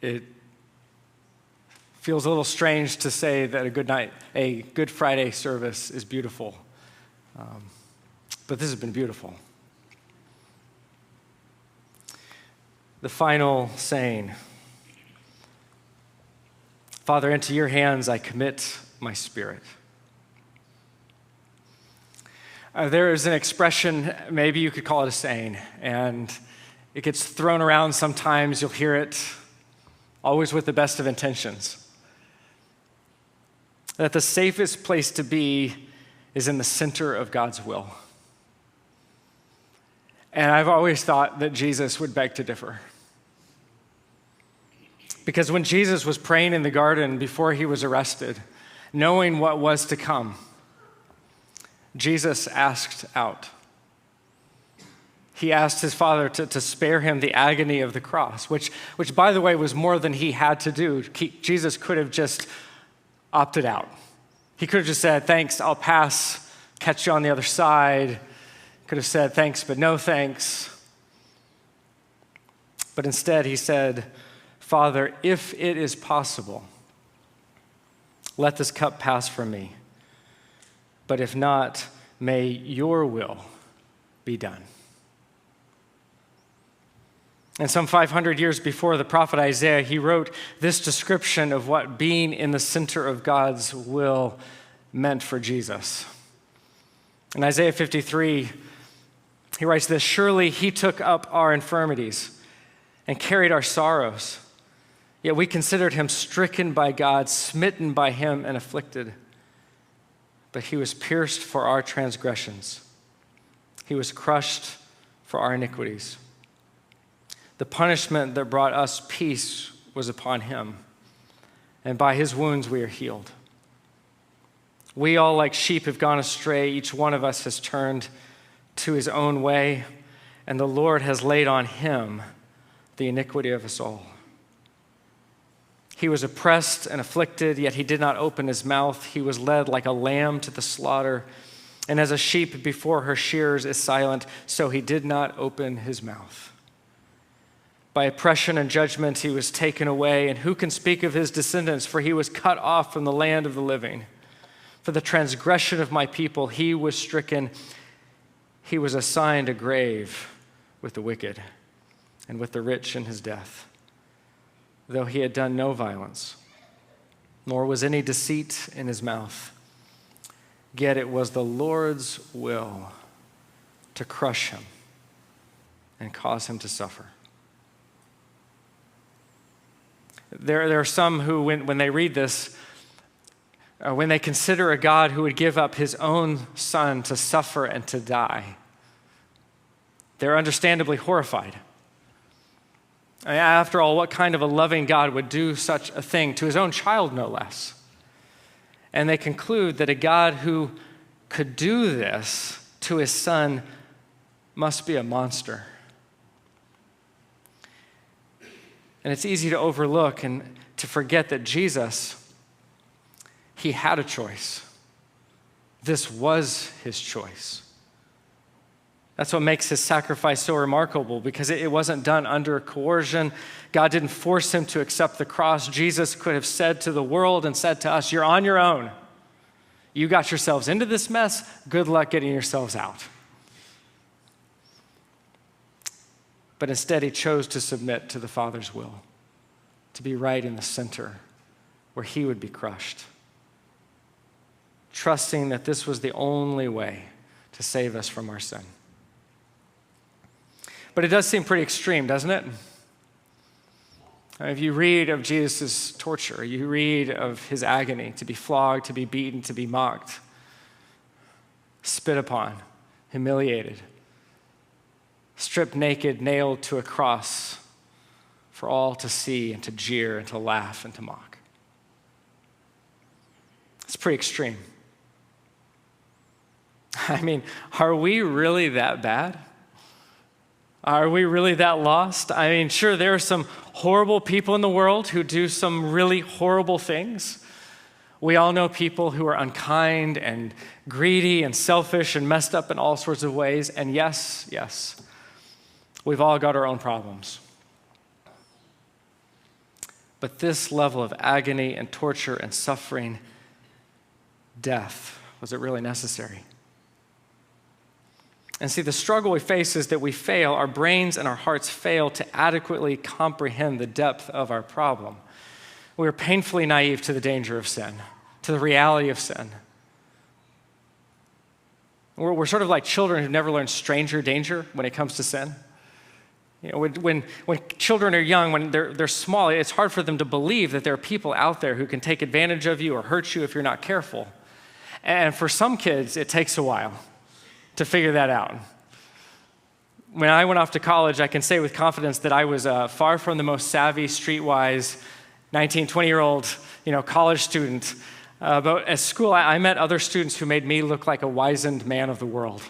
it feels a little strange to say that a Good Friday service is beautiful. But this has been beautiful. The final saying, Father, into your hands I commit my spirit. There is an expression, maybe you could call it a saying, and it gets thrown around sometimes. You'll hear it, always with the best of intentions, that the safest place to be is in the center of God's will. And I've always thought that Jesus would beg to differ. Because when Jesus was praying in the garden before he was arrested, knowing what was to come, Jesus asked out. He asked his Father to spare him the agony of the cross, which by the way was more than he had to do. Jesus could have just opted out. He could have just said, thanks, I'll pass, catch you on the other side. Could have said, thanks, but no thanks. But instead he said, Father, if it is possible, let this cup pass from me. But if not, may your will be done. And some 500 years before the prophet Isaiah, he wrote this description of what being in the center of God's will meant for Jesus. In Isaiah 53, he writes this, surely he took up our infirmities and carried our sorrows. Yet we considered him stricken by God, smitten by him, and afflicted. But he was pierced for our transgressions. He was crushed for our iniquities. The punishment that brought us peace was upon him, and by his wounds we are healed. We all like sheep have gone astray. Each one of us has turned to his own way, and the Lord has laid on him the iniquity of us all. He was oppressed and afflicted, yet he did not open his mouth. He was led like a lamb to the slaughter, and as a sheep before her shearers is silent, so he did not open his mouth. By oppression and judgment he was taken away, and who can speak of his descendants? For he was cut off from the land of the living. For the transgression of my people he was stricken. He was assigned a grave with the wicked and with the rich in his death, though he had done no violence, nor was any deceit in his mouth. Yet it was the Lord's will to crush him and cause him to suffer. There are some who, when they read this, when they consider a God who would give up his own son to suffer and to die, they're understandably horrified. I mean, after all, what kind of a loving God would do such a thing to his own child, no less? And they conclude that a God who could do this to his son must be a monster. And it's easy to overlook and to forget that Jesus, he had a choice. This was his choice. That's what makes his sacrifice so remarkable, because it wasn't done under coercion. God didn't force him to accept the cross. Jesus could have said to the world and said to us, you're on your own. You got yourselves into this mess. Good luck getting yourselves out. But instead, he chose to submit to the Father's will, to be right in the center where he would be crushed, trusting that this was the only way to save us from our sin. But it does seem pretty extreme, doesn't it? If you read of Jesus' torture, you read of his agony, to be flogged, to be beaten, to be mocked, spit upon, humiliated, stripped naked, nailed to a cross for all to see and to jeer and to laugh and to mock. It's pretty extreme. I mean, are we really that bad? Are we really that lost? I mean, sure, there are some horrible people in the world who do some really horrible things. We all know people who are unkind and greedy and selfish and messed up in all sorts of ways. And yes, we've all got our own problems. But this level of agony and torture and suffering, death, was it really necessary? And see, the struggle we face is that we fail, our brains and our hearts fail to adequately comprehend the depth of our problem. We are painfully naive to the danger of sin, to the reality of sin. We're sort of like children who've never learned stranger danger when it comes to sin. You know, when children are young, when they're small, it's hard for them to believe that there are people out there who can take advantage of you or hurt you if you're not careful. And for some kids, it takes a while to figure that out. When I went off to college, I can say with confidence that I was far from the most savvy, streetwise, 19, 20-year-old, college student. But at school, I met other students who made me look like a wizened man of the world.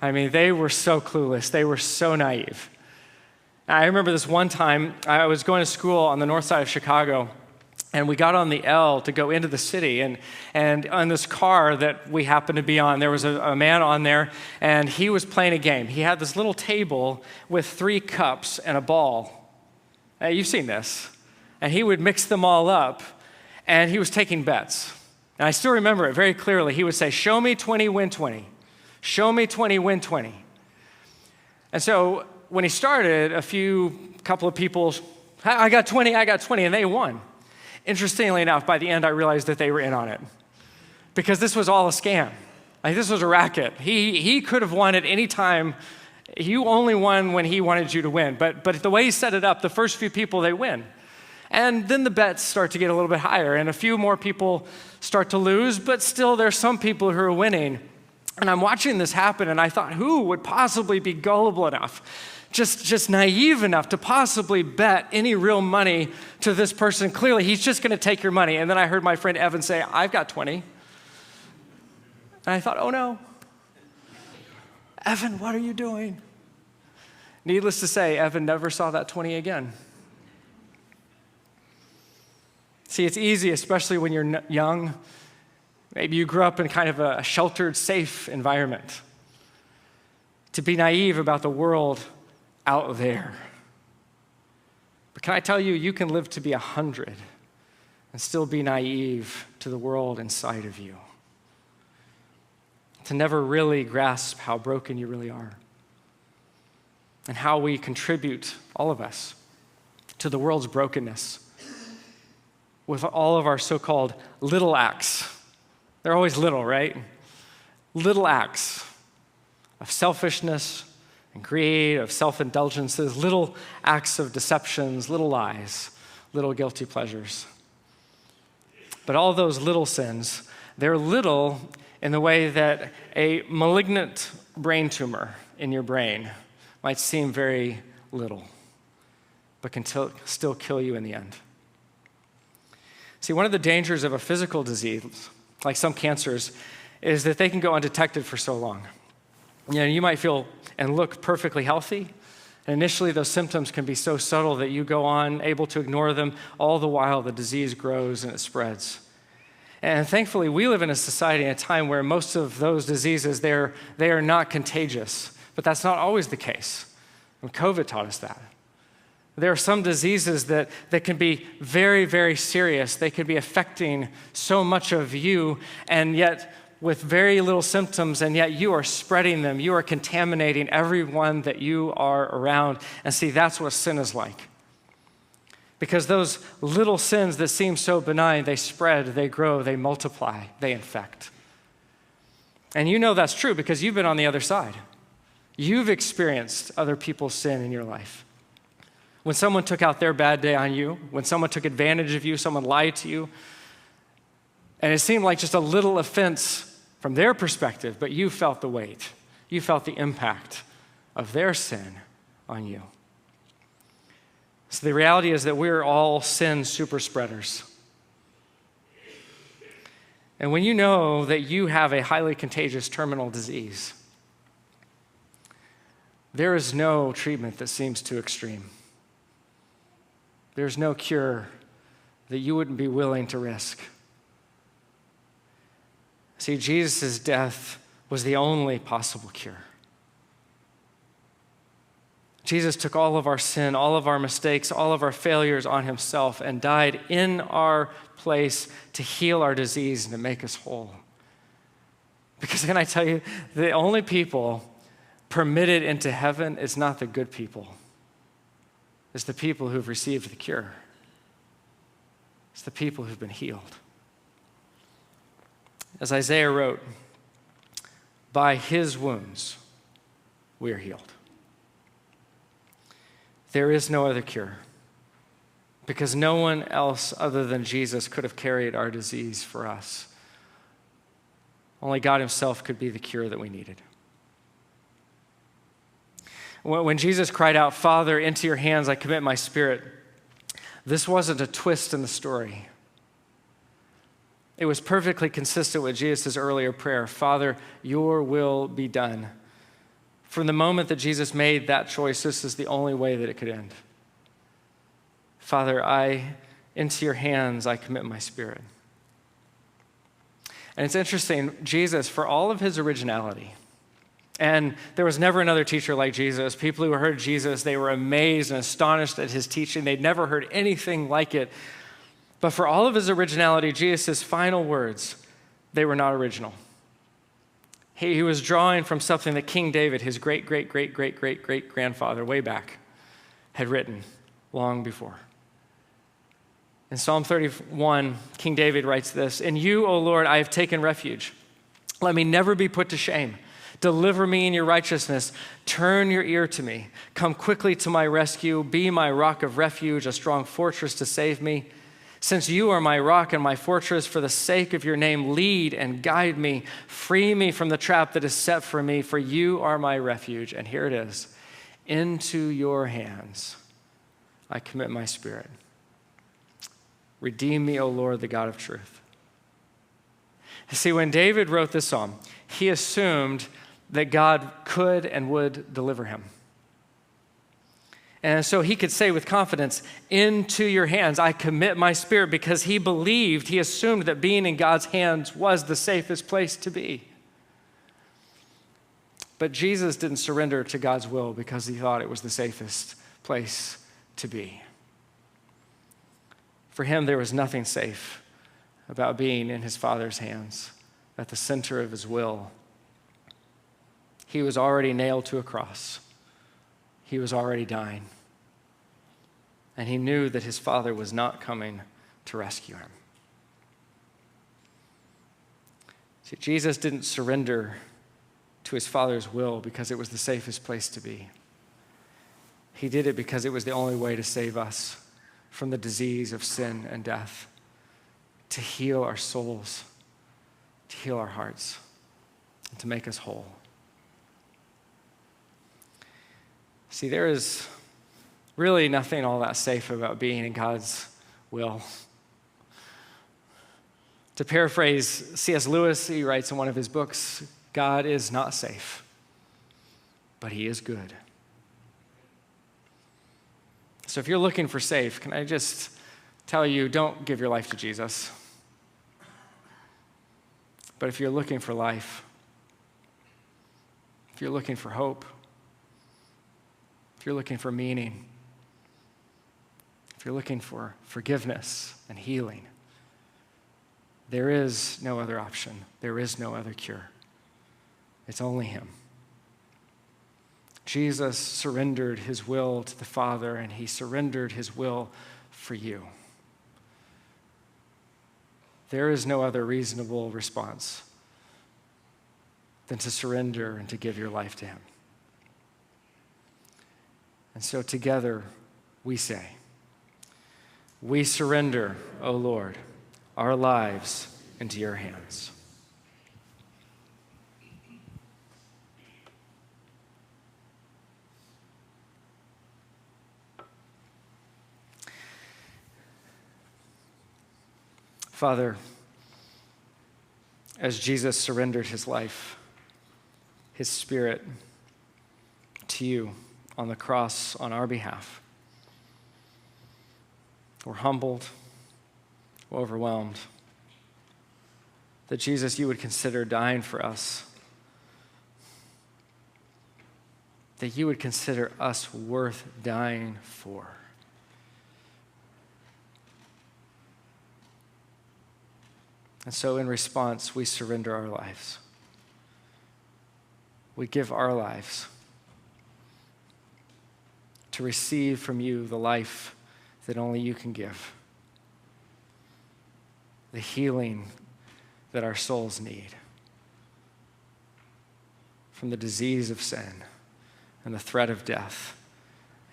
I mean, they were so clueless. They were so naive. I remember this one time, I was going to school on the north side of Chicago, and we got on the L to go into the city, and on this car that we happened to be on, there was a man on there, and he was playing a game. He had this little table with 3 cups and a ball. You've seen this. And he would mix them all up, and he was taking bets. And I still remember it very clearly. He would say, show me 20, win 20. Show me 20, win 20. And so when he started, couple of people, I got 20, and they won. Interestingly enough, by the end, I realized that they were in on it because this was all a scam. Like, this was a racket. He could have won at any time. You only won when he wanted you to win. But the way he set it up, the first few people, they win. And then the bets start to get a little bit higher, and a few more people start to lose, but still there's some people who are winning. And I'm watching this happen, and I thought, who would possibly be gullible enough, just naive enough to possibly bet any real money to this person? Clearly, he's just going to take your money. And then I heard my friend Evan say, I've got 20. And I thought, oh no. Evan, what are you doing? Needless to say, Evan never saw that 20 again. See, it's easy, especially when you're young. Maybe you grew up in kind of a sheltered, safe environment, to be naive about the world out there. But can I tell you, you can live to be 100 and still be naive to the world inside of you, to never really grasp how broken you really are and how we contribute, all of us, to the world's brokenness with all of our so-called little acts. They're always little, right? Little acts of selfishness and greed, of self-indulgences, little acts of deceptions, little lies, little guilty pleasures. But all those little sins, they're little in the way that a malignant brain tumor in your brain might seem very little, but can still kill you in the end. See, one of the dangers of a physical disease, like some cancers, is that they can go undetected for so long. You might feel and look perfectly healthy, and initially those symptoms can be so subtle that you go on able to ignore them, all the while the disease grows and it spreads. And thankfully, we live in a society in a time where most of those diseases, they are not contagious, but that's not always the case. And COVID taught us that. There are some diseases that can be very, very serious. They could be affecting so much of you, and yet with very little symptoms, and yet you are spreading them. You are contaminating everyone that you are around. And see, that's what sin is like. Because those little sins that seem so benign, they spread, they grow, they multiply, they infect. And you know that's true because you've been on the other side. You've experienced other people's sin in your life. When someone took out their bad day on you, when someone took advantage of you, someone lied to you, and it seemed like just a little offense from their perspective, but you felt the weight. You felt the impact of their sin on you. So the reality is that we're all sin super spreaders. And when you know that you have a highly contagious terminal disease, there is no treatment that seems too extreme. There's no cure that you wouldn't be willing to risk. See, Jesus' death was the only possible cure. Jesus took all of our sin, all of our mistakes, all of our failures on himself and died in our place to heal our disease and to make us whole. Because can I tell you, the only people permitted into heaven is not the good people. It's the people who've received the cure. It's the people who've been healed. As Isaiah wrote, by his wounds we are healed. There is no other cure because no one else other than Jesus could have carried our disease for us. Only God himself could be the cure that we needed. When Jesus cried out, Father, into your hands I commit my spirit, this wasn't a twist in the story. It was perfectly consistent with Jesus' earlier prayer, Father, your will be done. From the moment that Jesus made that choice, this is the only way that it could end. Father, into your hands I commit my spirit. And it's interesting, Jesus, for all of his originality, and there was never another teacher like Jesus. People who heard Jesus, they were amazed and astonished at his teaching. They'd never heard anything like it. But for all of his originality, Jesus' final words, they were not original. He was drawing from something that King David, his great-great-great-great-great-great-grandfather way back, had written long before. In Psalm 31, King David writes this, In you, O Lord, I have taken refuge. Let me never be put to shame. Deliver me in your righteousness. Turn your ear to me. Come quickly to my rescue. Be my rock of refuge, a strong fortress to save me. Since you are my rock and my fortress, for the sake of your name, lead and guide me. Free me from the trap that is set for me, for you are my refuge. And here it is. Into your hands I commit my spirit. Redeem me, O Lord, the God of truth. See, when David wrote this psalm, he assumed that God could and would deliver him. And so he could say with confidence, into your hands I commit my spirit, because he believed, he assumed that being in God's hands was the safest place to be. But Jesus didn't surrender to God's will because he thought it was the safest place to be. For him, there was nothing safe about being in his Father's hands, at the center of his will. He was already nailed to a cross. He was already dying. And he knew that his Father was not coming to rescue him. See, Jesus didn't surrender to his Father's will because it was the safest place to be. He did it because it was the only way to save us from the disease of sin and death, to heal our souls, to heal our hearts, and to make us whole. See, there is really nothing all that safe about being in God's will. To paraphrase C.S. Lewis, he writes in one of his books, God is not safe, but he is good. So if you're looking for safe, can I just tell you, don't give your life to Jesus. But if you're looking for life, if you're looking for hope, if you're looking for meaning, if you're looking for forgiveness and healing, there is no other option. There is no other cure. It's only him. Jesus surrendered his will to the Father, and he surrendered his will for you. There is no other reasonable response than to surrender and to give your life to him. And so together we say, we surrender, O Lord, our lives into your hands. Father, as Jesus surrendered his life, his spirit to you on the cross on our behalf, we're humbled, we're overwhelmed that Jesus, you would consider dying for us, that you would consider us worth dying for. And so in response, we surrender our lives. We give our lives to receive from you the life that only you can give, the healing that our souls need from the disease of sin and the threat of death,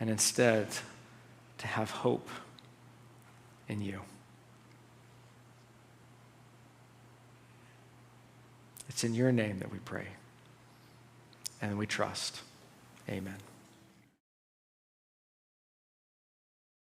and instead to have hope in you. It's in your name that we pray and we trust. Amen.